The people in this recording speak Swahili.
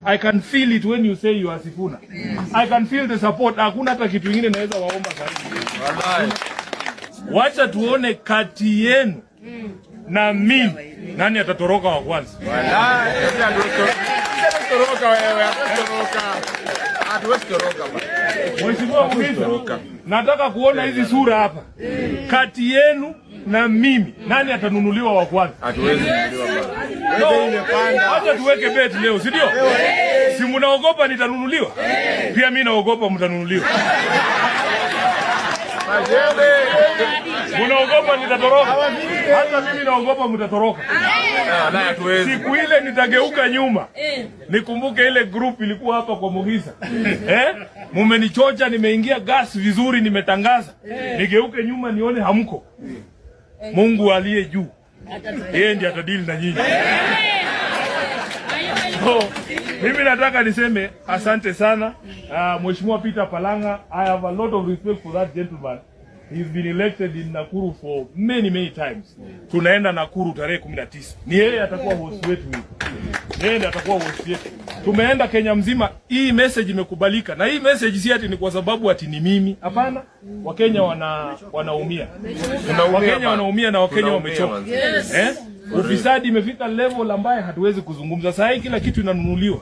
I can feel it when you say you are Sifuna. I can feel the support. Hakuna hata kitu kingine naweza waomba zaidi. Wacha tuone kati yenu na mimi nani atatoroka wa kwanza. Atatoroka wewe, atatoroka. Hatuwezi toroka baba. Mheshimiwa Mbunge, nataka kuona hizi sura hapa. Kati yenu na mimi nani atanunuliwa wa kwanza? Hatuwezi nunuliwa baba. Wewe imepanda. Acha tuweke bet leo, si ndio? Si mnaogopa nitanunuliwa? Pia mimi naogopa mtanunuliwa. Mnaogopa nitatoroka? Hata mimi naogopa mtatoroka. Siku ile nitageuka nyuma. Nikumbuke ile group ilikuwa hapa kwa Muhisa. Mumenichocha, nimeingia gas vizuri, nimetangaza. Nigeuke nyuma nione hamko. Mungu aliye juu, yeye ndiye atadili na nyinyi. So, mimi nataka niseme asante sana Mheshimiwa Peter Palanga. I have a lot of respect for that gentleman. He's been elected in Nakuru for many times. Tunaenda Nakuru tarehe 19. Ni yeye atakuwa host wetu. Yeye ndiye atakuwa host wetu. Tumeenda Kenya mzima. Hii message imekubalika. Na hii message si ati ni kwa sababu ati ni mimi. Hapana. Wakenya wanaumia. Wakenya wanaumia na Wakenya wamechoka. Ufisadi imefika level ambayo hatuwezi kuzungumza. Sasa kila kitu inanunuliwa.